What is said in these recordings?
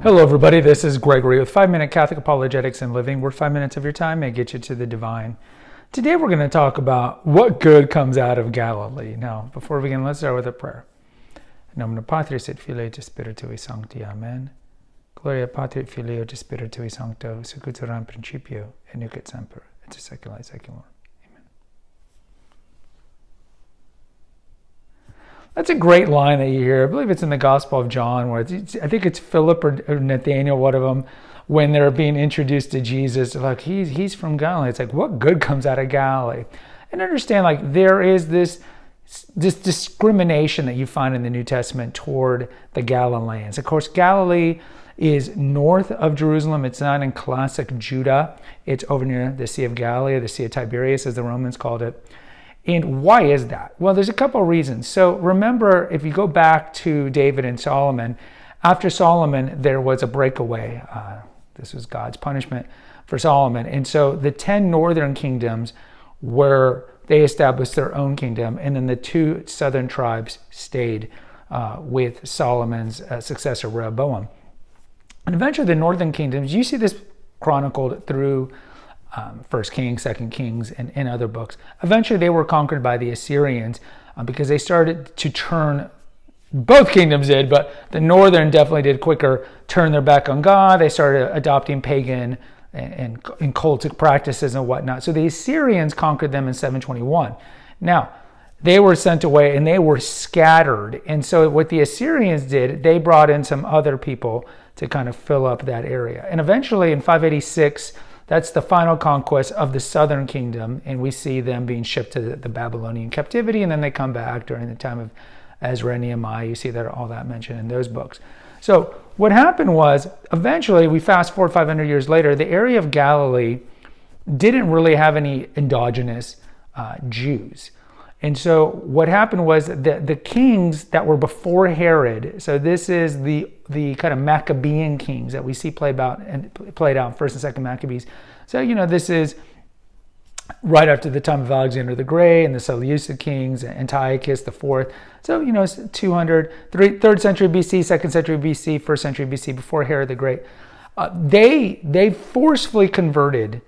Hello everybody, this is Gregory with 5-Minute Catholic Apologetics and Living, where 5 minutes of your time may get you to the divine. Today we're going to talk about what good comes out of Galilee. Now, before we begin, let's start with a prayer. In nomine Patris et Filii et Spiritui Sancti. Amen. Gloria Patri et Filii et Spiritui Sancto, sic ut erat in principio, et nunc et semper, et saecula saeculorum. That's a great line that you hear. I believe it's in the Gospel of John, where I think it's Philip or Nathaniel, one of them, when they're being introduced to Jesus. Like, he's from Galilee. It's like, what good comes out of Galilee? And understand, like, there is this discrimination that you find in the New Testament toward the Galileans. Of course, Galilee is north of Jerusalem. It's not in classic Judah. It's over near the Sea of Galilee, or the Sea of Tiberias, as the Romans called it. And why is that? Well, there's a couple of reasons. So remember, if you go back to David and Solomon, after Solomon, there was a breakaway. This was God's punishment for Solomon. And so the 10 northern kingdoms they established their own kingdom, and then the 2 southern tribes stayed with Solomon's successor, Rehoboam. And eventually the northern kingdoms, you see this chronicled through First Kings, Second Kings, and other books. Eventually they were conquered by the Assyrians because they started to turn, both kingdoms did, but the northern definitely did quicker, turn their back on God. They started adopting pagan and cultic practices and whatnot. So the Assyrians conquered them in 721. Now, they were sent away and they were scattered. And so what the Assyrians did, they brought in some other people to kind of fill up that area. And eventually in 586, that's the final conquest of the southern kingdom, and we see them being shipped to the Babylonian captivity, and then they come back during the time of Ezra and Nehemiah. You see that all that mentioned in those books. So what happened was, eventually, we fast forward 500 years later, the area of Galilee didn't really have any endogenous Jews. And so what happened was that the kings that were before Herod, so this is the kind of Maccabean kings that we see played out in 1st and 2nd Maccabees. So, this is right after the time of Alexander the Great and the Seleucid kings, Antiochus the Fourth. So, 3rd century BC, 2nd century BC, 1st century BC, before Herod the Great. They forcefully converted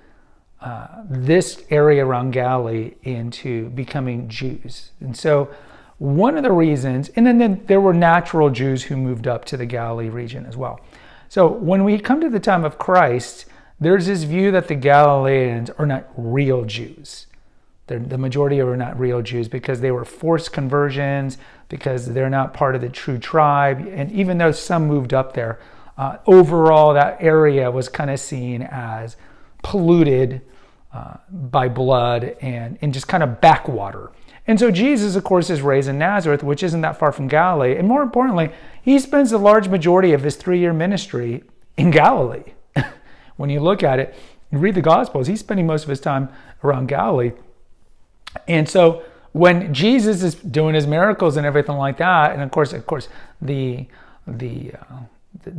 this area around Galilee into becoming Jews. And so one of the reasons, and then there were natural Jews who moved up to the Galilee region as well. So when we come to the time of Christ, there's this view that the Galileans are not real Jews. The majority are not real Jews because they were forced conversions, because they're not part of the true tribe. And even though some moved up there, overall that area was kind of seen as polluted by blood and just kind of backwater. And so Jesus, of course, is raised in Nazareth, which isn't that far from Galilee. And more importantly, he spends the large majority of his 3-year ministry in Galilee. When you look at it, you read the Gospels, he's spending most of his time around Galilee. And so when Jesus is doing his miracles and everything like that, and of course, the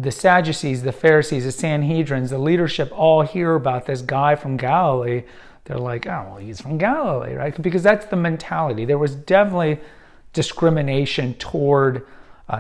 Sadducees, the Pharisees, the Sanhedrins, the leadership all hear about this guy from Galilee. They're like, oh, well, he's from Galilee, right? Because that's the mentality. There was definitely discrimination toward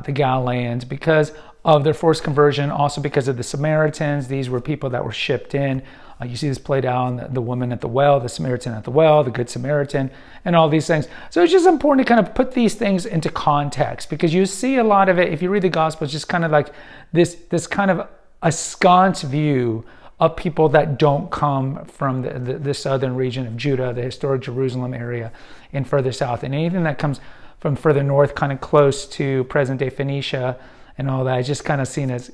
the Galileans because of their forced conversion, also because of the Samaritans. These were people that were shipped in. You see this played out in the woman at the well, the Samaritan at the well, the Good Samaritan, and all these things. So it's just important to kind of put these things into context, because you see a lot of it, if you read the Gospels, just kind of like this kind of askance view of people that don't come from the southern region of Judah, the historic Jerusalem area, and further south. And anything that comes from further north, kind of close to present-day Phoenicia, and all that is just kind of seen as,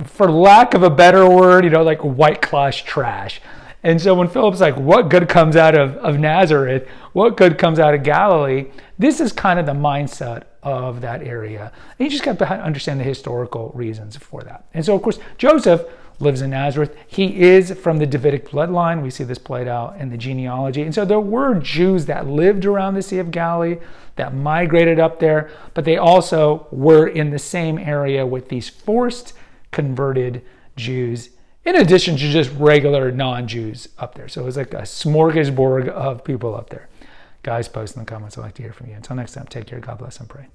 for lack of a better word, like white-cloth trash. And so when Philip's like, what good comes out of Nazareth? What good comes out of Galilee? This is kind of the mindset of that area. And you just got to understand the historical reasons for that. And so, of course, Joseph lives in Nazareth. He is from the Davidic bloodline. We see this played out in the genealogy. And so there were Jews that lived around the Sea of Galilee, that migrated up there, but they also were in the same area with these forced converted Jews, in addition to just regular non-Jews up there. So it was like a smorgasbord of people up there. Guys, post in the comments. I'd like to hear from you. Until next time, take care. God bless and pray.